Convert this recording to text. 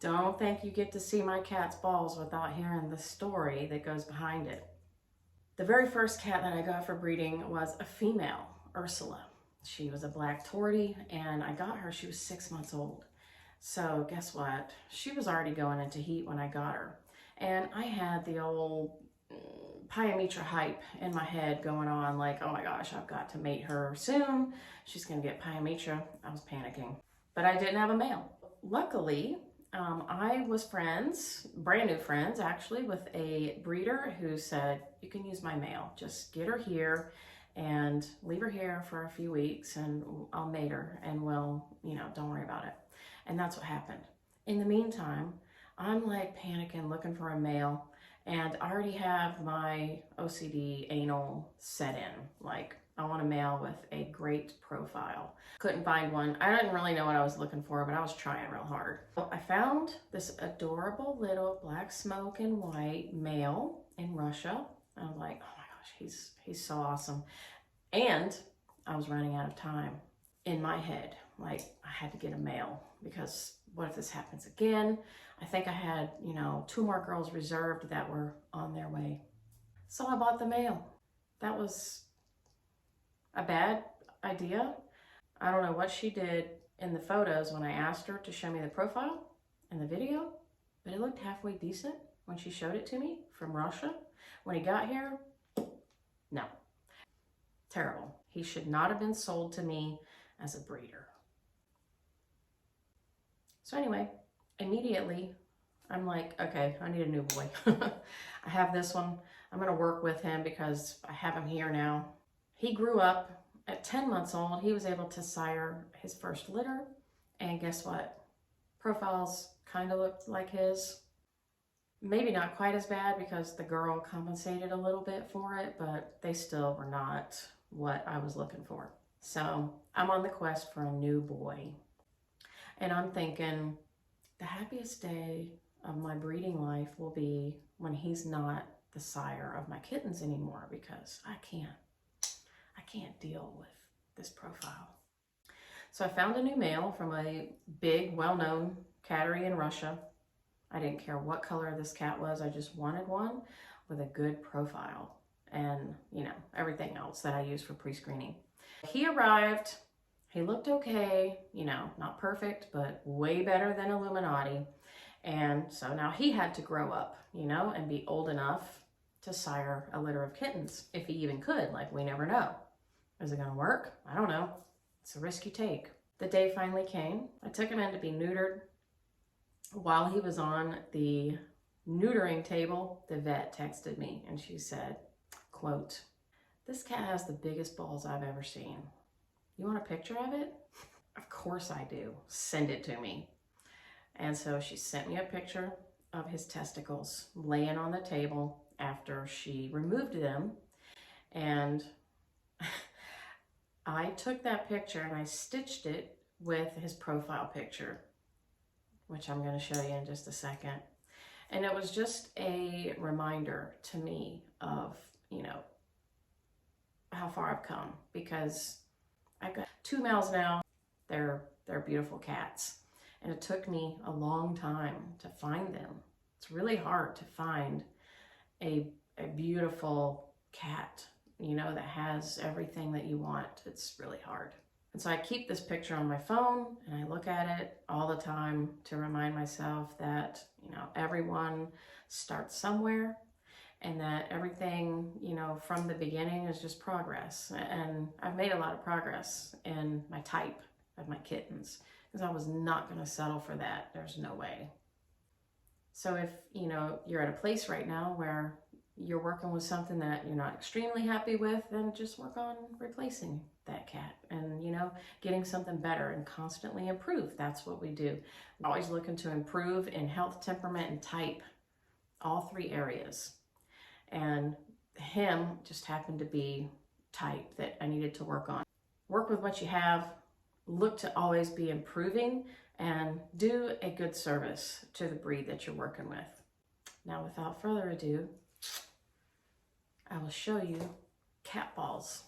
Don't think you get to see my cat's balls without hearing the story that goes behind it. The very first cat that I got for breeding was a female, Ursula. She was a black tortie, and I got her, she was 6 months old. So guess what? She was already going into heat when I got her. And I had the old pyometra hype in my head going on, like, oh my gosh, I've got to mate her soon. She's gonna get pyometra. I was panicking, but I didn't have a male. Luckily, I was friends, brand new friends actually, with a breeder who said, you can use my male, just get her here and leave her here for a few weeks and I'll mate her and we'll, don't worry about it. And that's what happened. In the meantime, I'm like panicking, looking for a male, and I already have my OCD anal set in. Like, I want a male with a great profile. Couldn't find one. I didn't really know what I was looking for, but I was trying real hard. I found this adorable little black smoke and white male in Russia. I was like, oh my gosh, he's so awesome. And I was running out of time in my head. Like, I had to get a male because what if this happens again? I think I had, 2 more girls reserved that were on their way. So I bought the male. That was a bad idea. I don't know what she did in the photos when I asked her to show me the profile and the video, but it looked halfway decent when she showed it to me from Russia. When he got here, no. Terrible. He should not have been sold to me as a breeder. So anyway, immediately I'm like, okay, I need a new boy. I have this one. I'm gonna work with him because I have him here now. He grew up at 10 months old. He was able to sire his first litter. And guess what? Profiles kind of looked like his. Maybe not quite as bad because the girl compensated a little bit for it, but they still were not what I was looking for. So I'm on the quest for a new boy. And I'm thinking the happiest day of my breeding life will be when he's not the sire of my kittens anymore, because I can't deal with this profile. So I found a new male from a big, well-known cattery in Russia. I didn't care what color this cat was. I just wanted one with a good profile and, everything else that I use for pre-screening. He arrived. He looked okay, not perfect, but way better than Illuminati. And so now he had to grow up, and be old enough to sire a litter of kittens, if he even could. Like, we never know. Is it gonna work? I don't know. It's a risk you take. The day finally came. I took him in to be neutered. While he was on the neutering table, the vet texted me and she said, quote, "This cat has the biggest balls I've ever seen. You want a picture of it?" Of course I do. Send it to me. And so she sent me a picture of his testicles laying on the table after she removed them. And I took that picture and I stitched it with his profile picture, which I'm going to show you in just a second. And it was just a reminder to me of, how far I've come, because I've got 2 males now. They're beautiful cats. And it took me a long time to find them. It's really hard to find a beautiful cat, that has everything that you want. It's really hard. And so I keep this picture on my phone and I look at it all the time to remind myself that, everyone starts somewhere, and that everything, from the beginning is just progress. And I've made a lot of progress in my type of my kittens, because I was not going to settle for that. There's no way. So if, you're at a place right now where you're working with something that you're not extremely happy with, then just work on replacing that cat and, getting something better and constantly improve. That's what we do. We're always looking to improve in health, temperament, and type, all 3 areas. And him just happened to be type that I needed to work on. Work with what you have, look to always be improving, and do a good service to the breed that you're working with. Now, without further ado, I will show you cat balls.